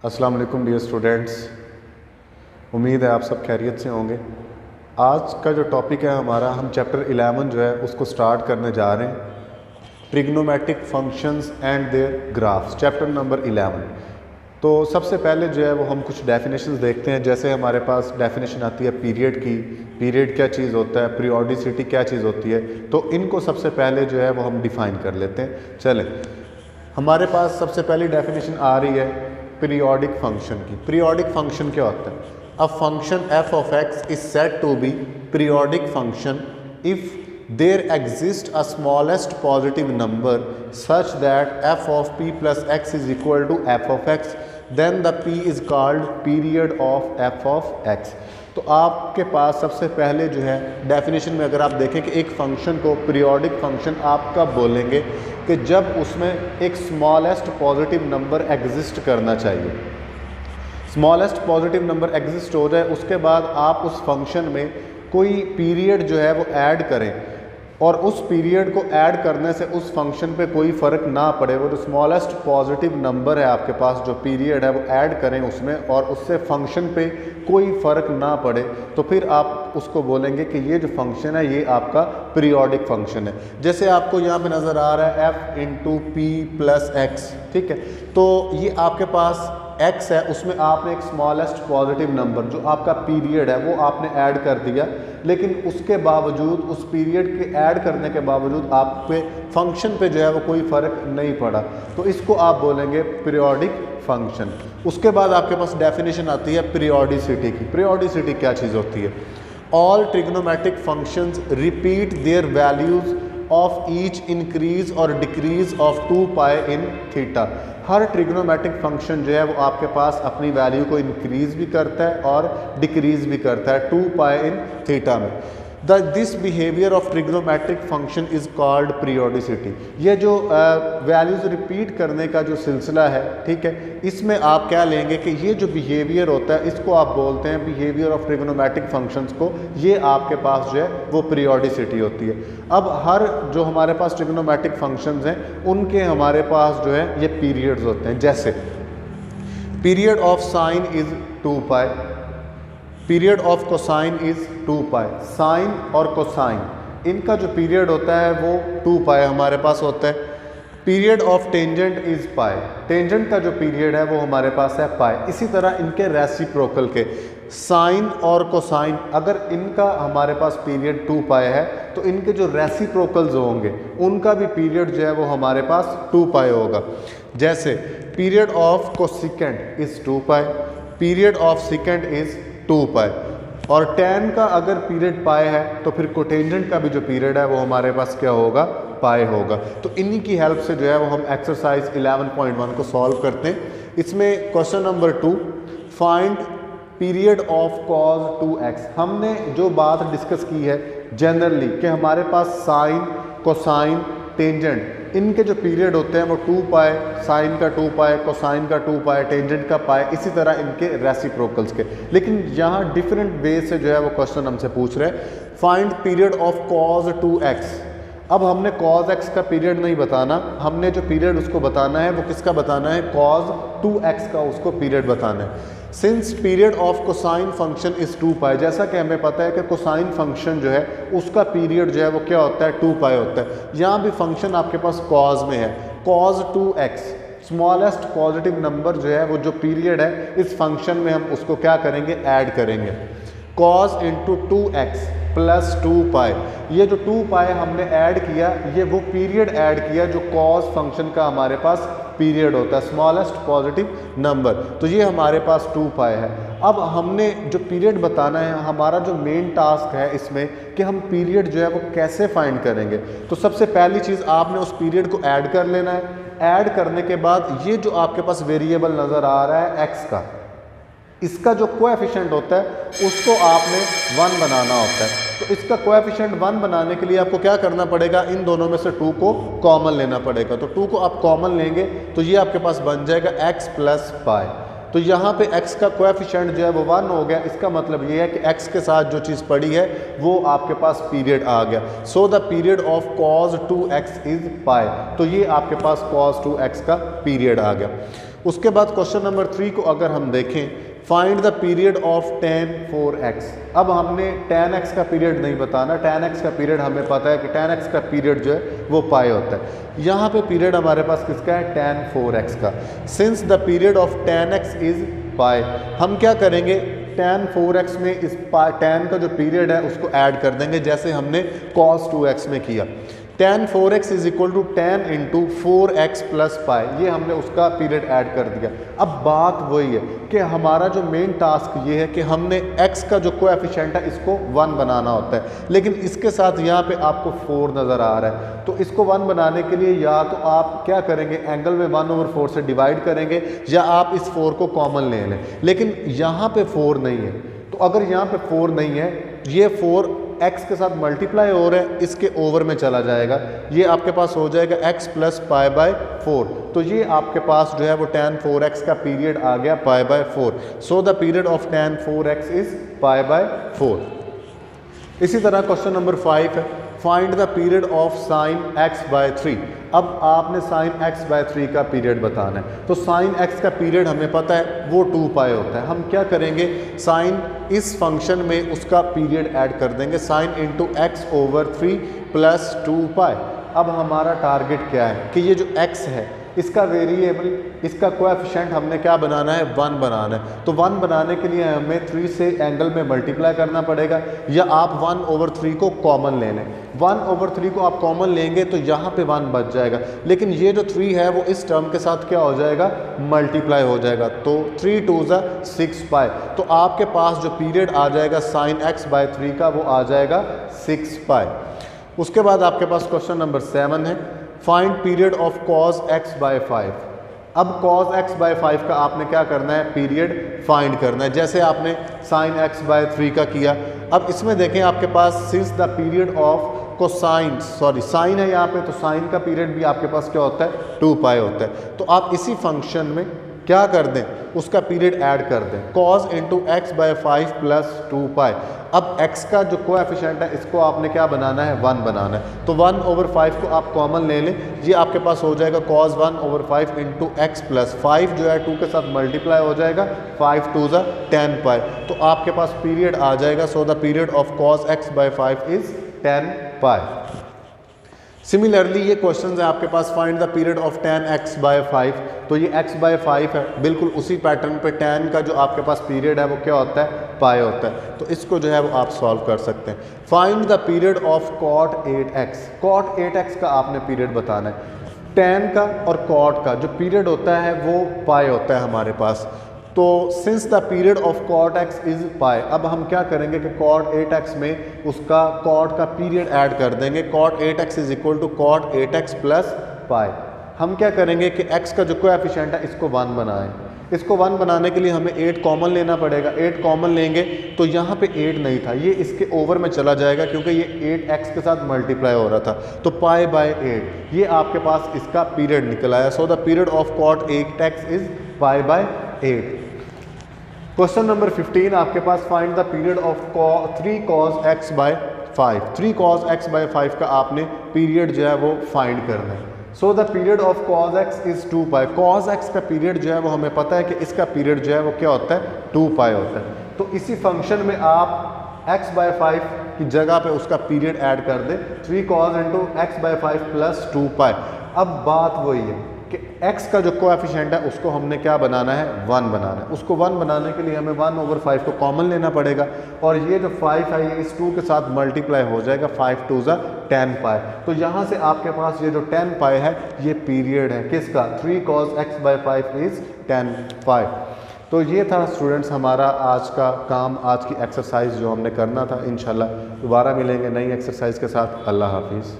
अस्सलाम वालेकुम dear students, उम्मीद है आप सब खैरियत से होंगे। आज का जो टॉपिक है हमारा, हम चैप्टर 11 जो है उसको स्टार्ट करने जा रहे हैं, trigonometric functions and their graphs, chapter number 11। तो सबसे पहले जो है वो हम कुछ डेफिनेशंस देखते हैं। जैसे हमारे पास डेफिनेशन आती है पीरियड की, पीरियड क्या चीज़ होता है, पीरियोडिसिटी क्या चीज़ होती है, तो इनको सबसे पहले जो है वो हम डिफ़ाइन कर लेते हैं। चलें, हमारे पास सबसे पहली डेफिनेशन आ रही है पीरियोडिक फंक्शन की। पीरियोडिक फंक्शन क्या होता है? A function f of x is said to be periodic function if there exist a smallest positive number such that f of p plus x is equal to f of x, then the p is called period of f of x. तो आपके पास सबसे पहले जो है definition में अगर आप देखें कि एक फंक्शन को पीरियोडिक फंक्शन आप कब बोलेंगे कि जब उसमें एक स्मॉलेस्ट पॉजिटिव नंबर एग्जिस्ट करना चाहिए। स्मॉलेस्ट पॉजिटिव नंबर एग्जिस्ट हो जाए, उसके बाद आप उस फंक्शन में कोई पीरियड जो है वो ऐड करें और उस पीरियड को ऐड करने से उस फंक्शन पे कोई फ़र्क ना पड़े। वो जो स्मॉलेस्ट पॉजिटिव नंबर है आपके पास, जो पीरियड है वो ऐड करें उसमें और उससे फंक्शन पे कोई फ़र्क ना पड़े, तो फिर आप उसको बोलेंगे कि ये जो फंक्शन है ये आपका पीरियोडिक फंक्शन है। जैसे आपको यहाँ पे नज़र आ रहा है F into P plus x, ठीक है। तो ये आपके पास x है, उसमें आपने एक स्मॉलेस्ट पॉजिटिव नंबर जो आपका पीरियड है वो आपने ऐड कर दिया, लेकिन उसके बावजूद, उस पीरियड के ऐड करने के बावजूद आप पे फंक्शन पे जो है वो कोई फ़र्क नहीं पड़ा, तो इसको आप बोलेंगे पीरियोडिक फंक्शन। उसके बाद आपके पास डेफिनेशन आती है पीरियोडिसिटी की। पीरियोडिसिटी क्या चीज़ होती है? All trigonometric functions repeat their values of each increase और decrease of 2 pi in theta. हर ट्रिग्नोमेट्रिक फंक्शन जो है वो आपके पास अपनी वैल्यू को इंक्रीज भी करता है और डिक्रीज भी करता है 2 पाई इन थीटा में। This behaviour of trigonometric function is called periodicity. ये जो वैल्यूज रिपीट करने का जो सिलसिला है, ठीक है, इसमें आप क्या लेंगे कि ये जो बिहेवियर होता है इसको आप बोलते हैं बिहेवियर ऑफ ट्रिग्नोमेट्रिक फंक्शंस को। ये आपके पास जो है वो पीरियोडिसिटी होती है। अब हर जो हमारे पास ट्रिग्नोमेट्रिक फंक्शंस हैं उनके हमारे पास जो है ये पीरियड्स होते हैं। जैसे period of sine is 2 pi, period of cosine is 2 pi. Sine और कोसाइन इनका जो पीरियड होता है वो 2 पाई हमारे पास होता है। Period of tangent is pi, tangent का जो पीरियड है वो हमारे पास है पाई। इसी तरह इनके रेसिप्रोकल के साइन और कोसाइन, अगर इनका हमारे पास पीरियड 2 पाई है तो इनके जो रेसिप्रोकल्स होंगे उनका भी पीरियड जो है वो हमारे पास 2 पाई होगा। जैसे period of cosecant is 2 pi, period of secant is 2 पाई। और tan का अगर पीरियड पाई है तो फिर कोटेंजेंट का भी जो पीरियड है वो हमारे पास क्या होगा? पाई होगा। तो इन्हीं की हेल्प से जो है वो हम एक्सरसाइज 11.1 को सॉल्व करते हैं। इसमें question number 2, find period of cos 2x। हमने जो बात डिस्कस की है जनरली कि हमारे पास साइन, कोसाइन, टेंजेंट, इनके जो पीरियड होते हैं वो 2 पाई, साइन का 2 पाई, कोसाइन का 2 पाई, टेंजेंट का पाई, इसी तरह इनके रेसिप्रोकल्स के। लेकिन यहाँ डिफरेंट वे से जो है वो क्वेश्चन हमसे पूछ रहे हैं find period of cos 2x। अब हमने cos x का पीरियड नहीं बताना, हमने जो पीरियड उसको बताना है वो किसका बताना है? cos 2x का उसको पीरियड बताना है। Since period of cosine function is 2 पाई, जैसा कि हमें पता है कि कोसाइन फंक्शन जो है उसका पीरियड जो है वो क्या होता है? 2 पाई होता है। यहाँ भी फंक्शन आपके पास cos में है, cos 2x, smallest positive number जो है वो जो पीरियड है इस फंक्शन में हम उसको क्या करेंगे? ऐड करेंगे। cos इंटू 2x प्लस 2 पाई, ये जो 2 पाई हमने ऐड किया, ये वो पीरियड ऐड किया जो cos फंक्शन का हमारे पास पीरियड होता है, स्मॉलेस्ट पॉजिटिव नंबर। तो ये हमारे पास 2 पाई है। अब हमने जो पीरियड बताना है, हमारा जो मेन टास्क है इसमें कि हम पीरियड जो है वो कैसे फाइंड करेंगे। तो सबसे पहली चीज़ आपने उस पीरियड को ऐड कर लेना है। ऐड करने के बाद ये जो आपके पास वेरिएबल नज़र आ रहा है x का, इसका जो कोएफिशिएंट होता है उसको आपने 1 बनाना होता है। तो इसका कोएफिशिएंट 1 बनाने के लिए आपको क्या करना पड़ेगा? इन दोनों में से 2 को कॉमन लेना पड़ेगा। तो 2 को आप कॉमन लेंगे तो ये आपके पास बन जाएगा x प्लस पाई। तो यहाँ पे x का कोएफिशिएंट जो है वो 1 हो गया। इसका मतलब ये है कि x के साथ जो चीज़ पड़ी है वो आपके पास पीरियड आ गया। सो the period of cos 2x is pi. तो ये आपके पास cos 2x का पीरियड आ गया। उसके बाद क्वेश्चन नंबर 3 को अगर हम देखें, find the period of tan 4x। अब हमने tan x का पीरियड नहीं बताना, tan x का पीरियड हमें पता है कि tan x का पीरियड जो है वो पाई होता है। यहाँ पे पीरियड हमारे पास किसका है, tan 4x का। Since the period of tan x is pi, हम क्या करेंगे, tan 4x में इस tan का जो पीरियड है उसको ऐड कर देंगे, जैसे हमने cos 2x में किया। tan 4x is equal to tan into 4x plus pi, ये हमने उसका पीरियड ऐड कर दिया। अब बात वही है कि हमारा जो मेन टास्क ये है कि हमने x का जो कोएफिशिएंट है इसको 1 बनाना होता है, लेकिन इसके साथ यहाँ पे आपको 4 नज़र आ रहा है। तो इसको 1 बनाने के लिए या तो आप क्या करेंगे, एंगल में 1/4 से डिवाइड करेंगे, या आप इस 4 को कॉमन ले लें। लेकिन यहाँ पे 4 नहीं है, तो अगर यहाँ पे 4 नहीं है, ये 4 x के साथ मल्टीप्लाई हो रहा है, इसके ओवर में चला जाएगा, ये आपके पास हो जाएगा x प्लस पाई बाय 4। तो ये आपके पास जो है वो tan 4x का पीरियड आ गया pi by 4। So the period of tan 4x is pi by 4। इसी तरह क्वेश्चन नंबर 5 है, find the period of sine x by 3। अब आपने साइन x बाय 3 का पीरियड बताना है। तो साइन x का पीरियड हमें पता है वो 2 पाई होता है। हम क्या करेंगे, साइन इस फंक्शन में उसका पीरियड ऐड कर देंगे, sine into x over 3 plus 2 pi. अब हमारा टारगेट क्या है कि ये जो x है इसका वेरिएबल, इसका कोएफिशिएंट हमने क्या बनाना है, 1 बनाना है। तो 1 बनाने के लिए हमें 3 से एंगल में मल्टीप्लाई करना पड़ेगा, या आप 1/3 को कॉमन ले लें। 1/3 को आप कॉमन लेंगे तो यहाँ पे 1 बच जाएगा, लेकिन ये जो 3 है वो इस टर्म के साथ क्या हो जाएगा, मल्टीप्लाई हो जाएगा। तो 3 2 6 पाई। तो आपके पास जो पीरियड आ जाएगा साइन x बाय 3 का वो आ जाएगा 6 पाई। उसके बाद आपके पास क्वेश्चन नंबर 7 है, find period of cos x by 5। अब cos x बाय 5 का आपने क्या करना है, पीरियड फाइंड करना है, जैसे आपने sin x बाय 3 का किया। अब इसमें देखें आपके पास since the period of cosine, sorry sine है यहाँ पे, तो साइन का पीरियड भी आपके पास क्या होता है, 2 पाई होता है। तो आप इसी फंक्शन में क्या कर दें, उसका पीरियड ऐड कर दें, cos into x by 5 plus 2 pi. अब x का जो कोएफिशिएंट है इसको आपने क्या बनाना है, 1 बनाना है। तो 1/5 को आप कॉमन ले लें, ये आपके पास हो जाएगा cos 1/5 इंटू एक्स प्लस 5 जो है 2 के साथ मल्टीप्लाई हो जाएगा, 5 2 10 पाई। तो आपके पास पीरियड आ जाएगा, so the period of cos x by 5 is 10 pi. Similarly ये क्वेश्चन है आपके पास, find the period of tan x by 5। तो ये x बाय 5 है, बिल्कुल उसी पैटर्न पे tan का जो आपके पास पीरियड है वो क्या होता है, पाई होता है। तो इसको जो है वो आप सॉल्व कर सकते हैं। Find the period of cot 8x। cot 8x का आपने पीरियड बताना है। tan का और cot का जो पीरियड होता है वो पाई होता है हमारे पास। तो since the period of cot x is pi, अब हम क्या करेंगे कि cot 8x में उसका cot का पीरियड ऐड कर देंगे। cot 8x is equal to cot 8x plus pi. हम क्या करेंगे कि x का जो कोएफिशिएंट है इसको 1 बनाएं। इसको 1 बनाने के लिए हमें 8 कॉमन लेना पड़ेगा। 8 कॉमन लेंगे तो यहाँ पे 8 नहीं था, ये इसके ओवर में चला जाएगा क्योंकि ये 8x के साथ मल्टीप्लाई हो रहा था। तो पाई बाय 8 ये आपके पास इसका पीरियड निकल आया। So the period of cot 8x is pi by 8। Question number 15 आपके पास, find the period of 3 cos x by 5। 3 cos x by 5 का आपने पीरियड जो है वो फाइंड करना है। सो the period of cos x is 2 pi. cos x का पीरियड जो है वो हमें पता है कि इसका पीरियड जो है वो क्या होता है, 2 पाई होता है। तो इसी फंक्शन में आप x बाय 5 की जगह पे उसका पीरियड ऐड कर दें, 3 cos into x by 5 plus 2 pi. अब बात वही है कि x का जो कोएफिशिएंट है उसको हमने क्या बनाना है, 1 बनाना है। उसको 1 बनाने के लिए हमें 1/5 को कॉमन लेना पड़ेगा, और ये जो 5 है ये इस 2 के साथ मल्टीप्लाई हो जाएगा, 5 2 10 पाई। तो यहाँ से आपके पास ये जो 10 पाई है ये पीरियड है किसका, 3 cos x बाय 5 इज 10 पाई। तो ये था स्टूडेंट्स हमारा आज का काम, आज की एक्सरसाइज जो हमने करना था। इंशाल्लाह दोबारा मिलेंगे नई एक्सरसाइज के साथ। अल्लाह हाफिज़।